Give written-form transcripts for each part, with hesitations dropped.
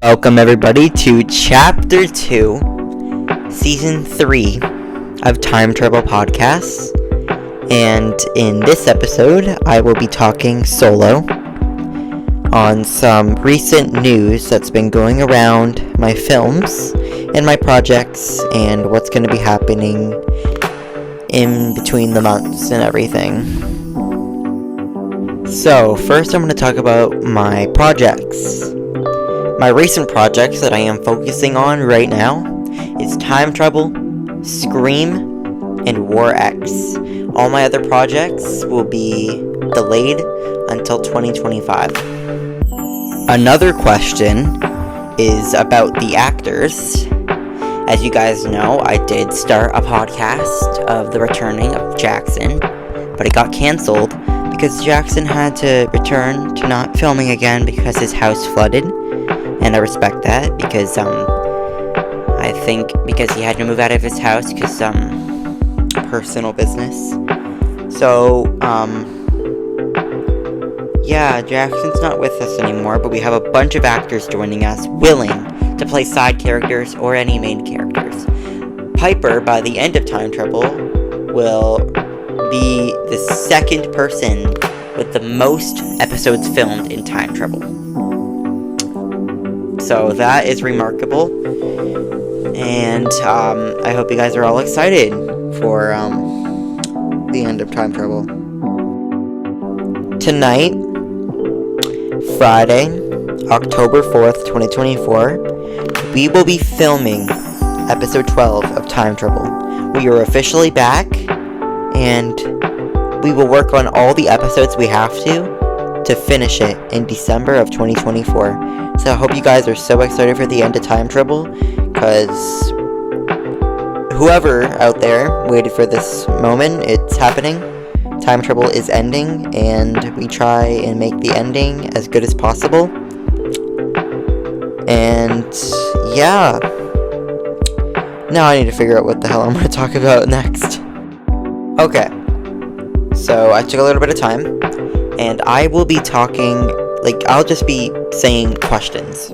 Welcome everybody to Chapter 2, Season 3 of Time Travel Podcasts. And in this episode, I will be talking solo on some recent news that's been going around my films and my projects and what's going to be happening in between the months and everything. So, first I'm going to talk about my projects. My recent projects that I am focusing on right now is Time Travel, Scream, and War X. All my other projects will be delayed until 2025. Another question is about the actors. As you guys know, I did start a podcast of the returning of Jackson, but it got canceled because Jackson had to return to not filming again because his house flooded. And I respect that because, I think because he had to move out of his house because, personal business. So, yeah, Jackson's not with us anymore, but we have a bunch of actors joining us willing to play side characters or any main characters. Piper, by the end of Time Travel, will be the second person with the most episodes filmed in Time Travel. So that is remarkable, and I hope you guys are all excited for the end of Time Travel. Tonight, Friday, October 4th, 2024, we will be filming episode 12 of Time Travel. We are officially back, and we will work on all the episodes we have to finish it in December of 2024. So I hope you guys are so excited for the end of Time Travel, because whoever out there waited for this moment, it's happening. Time Travel is ending, and we try and make the ending as good as possible. And yeah, now I need to figure out what the hell I'm going to talk about next. Okay, so I took a little bit of time, and I will be talking, I'll just be saying questions.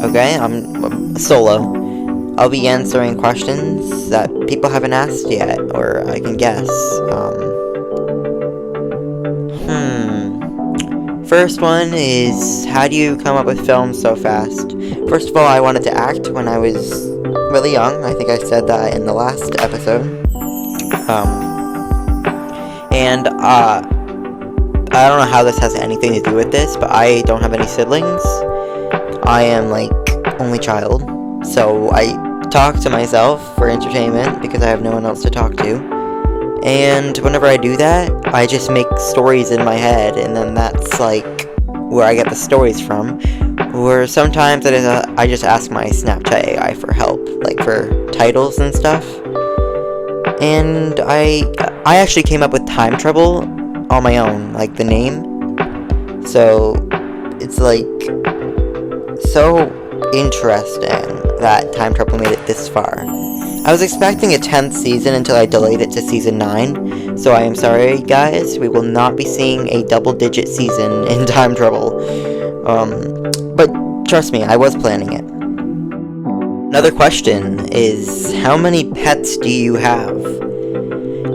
Okay, I'm solo. I'll be answering questions that people haven't asked yet, or I can guess. First one is, how do you come up with films so fast? First of all, I wanted to act when I was really young. I think I said that in the last episode. I don't know how this has anything to do with this, but I don't have any siblings. I am, only child. So I talk to myself for entertainment because I have no one else to talk to. And whenever I do that, I just make stories in my head, and then that's, where I get the stories from. Or sometimes I just ask my Snapchat AI for help, for titles and stuff. And I actually came up with Time Travel on my own, the name. So it's so interesting that Time Travel made it this far. I was expecting a 10th season until I delayed it to season 9. So I am sorry, guys, we will not be seeing a double-digit season in Time Travel. But trust me, I was planning it. Another question is, how many pets do you have?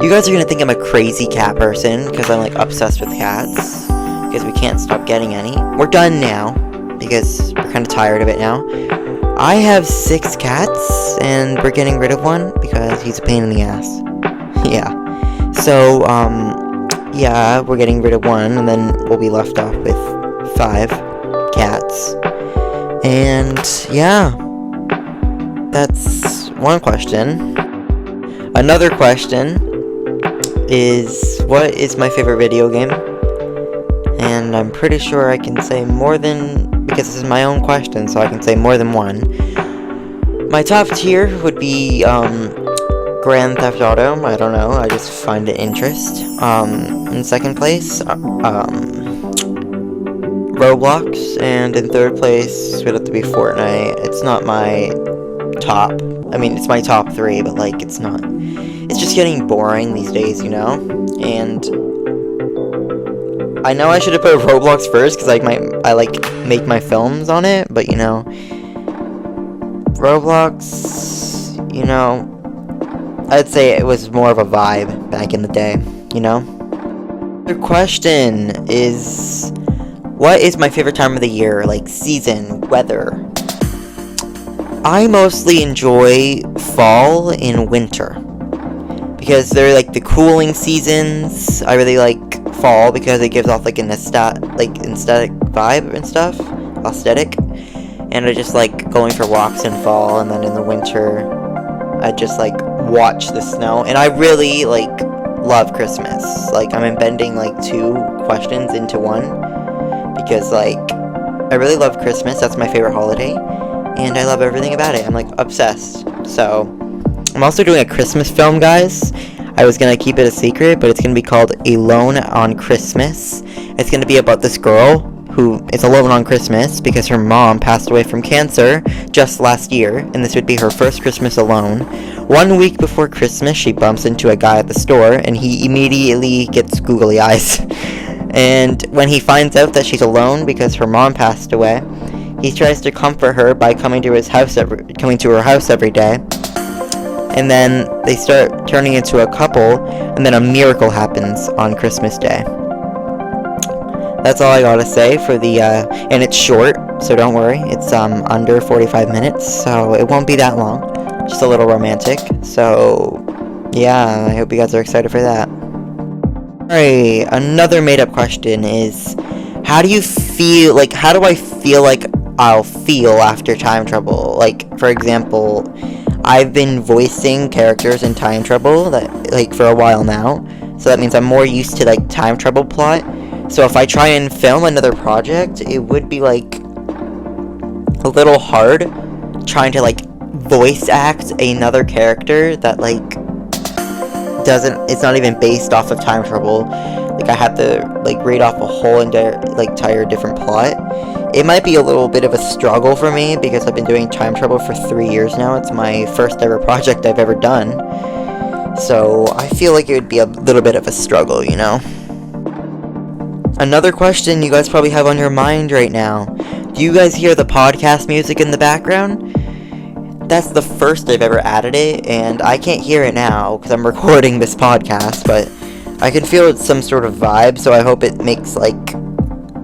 You guys are gonna think I'm a crazy cat person because I'm obsessed with cats because we can't stop getting any. We're done now because we're kind of tired of it now. I have 6 cats and we're getting rid of one because he's a pain in the ass. Yeah. So yeah, we're getting rid of one and then we'll be left off with 5 cats. And yeah, that's one question. Another question is, what is my favorite video game? And I'm pretty sure I can say more than, because this is my own question, so I can say more than one. My top tier would be Grand Theft Auto. I don't know, I just find it interest. In second place, Roblox, and in third place would have to be Fortnite. It's not my top. I mean, it's my top 3, but it's not. It's just getting boring these days, and I know I should have put Roblox first, because I make my films on it, but, you know, Roblox, you know, I'd say it was more of a vibe back in the day, you know? The question is, what is my favorite time of the year, like season, weather? I mostly enjoy fall and winter, because they're like the cooling seasons. I really like fall because it gives off like an aesthetic vibe and stuff, aesthetic. And I just like going for walks in fall, and then in the winter, I just like watch the snow. And I really like love Christmas. Like, I'm embedding like two questions into one, because like I really love Christmas. That's my favorite holiday, and I love everything about it. I'm like obsessed. So I'm also doing a Christmas film, guys. I was gonna keep it a secret, but it's gonna be called Alone on Christmas. It's gonna be about this girl who is alone on Christmas because her mom passed away from cancer just last year, and this would be her first Christmas alone. 1 week before Christmas, she bumps into a guy at the store, and he immediately gets googly eyes. And when he finds out that she's alone because her mom passed away, he tries to comfort her by coming to her house every day. And then they start turning into a couple, and then a miracle happens on Christmas Day. That's all I gotta say for the, and it's short, so don't worry. It's, under 45 minutes, so it won't be that long. Just a little romantic. So, yeah, I hope you guys are excited for that. Alright, another made-up question is, how do I feel like I'll feel after time travel? Like, for example, I've been voicing characters in time travel for a while now, so that means I'm more used to, like, time travel plot. So if I try and film another project, it would be, like, a little hard trying to, like, voice act another character that, like, it's not even based off of time travel. Like, I have to, like, read off a whole entire different plot. It might be a little bit of a struggle for me, because I've been doing time travel for 3 years now. It's my first ever project I've ever done. So I feel like it would be a little bit of a struggle, you know? Another question you guys probably have on your mind right now. Do you guys hear the podcast music in the background? That's the first I've ever added it, and I can't hear it now because I'm recording this podcast, but I can feel it's some sort of vibe, so I hope it makes, like,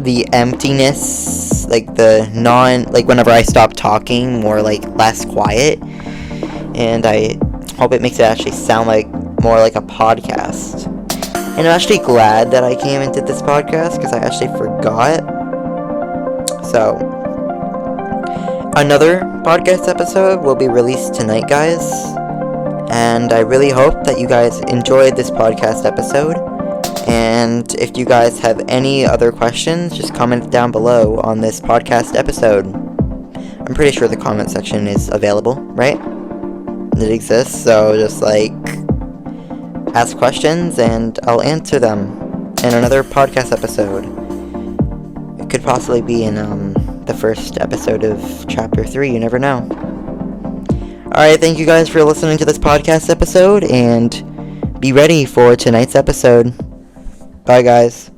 the emptiness, like, whenever I stop talking, more, like, less quiet, and I hope it makes it actually sound like more like a podcast. And I'm actually glad that I came and did this podcast, because I actually forgot. So, another podcast episode will be released tonight, guys. And I really hope that you guys enjoyed this podcast episode. And if you guys have any other questions, just comment down below on this podcast episode. I'm pretty sure the comment section is available, right? It exists, so just, like, ask questions and I'll answer them in another podcast episode. It could possibly be in the first episode of chapter 3, you never know. Alright, thank you guys for listening to this podcast episode, and be ready for tonight's episode. Bye, guys.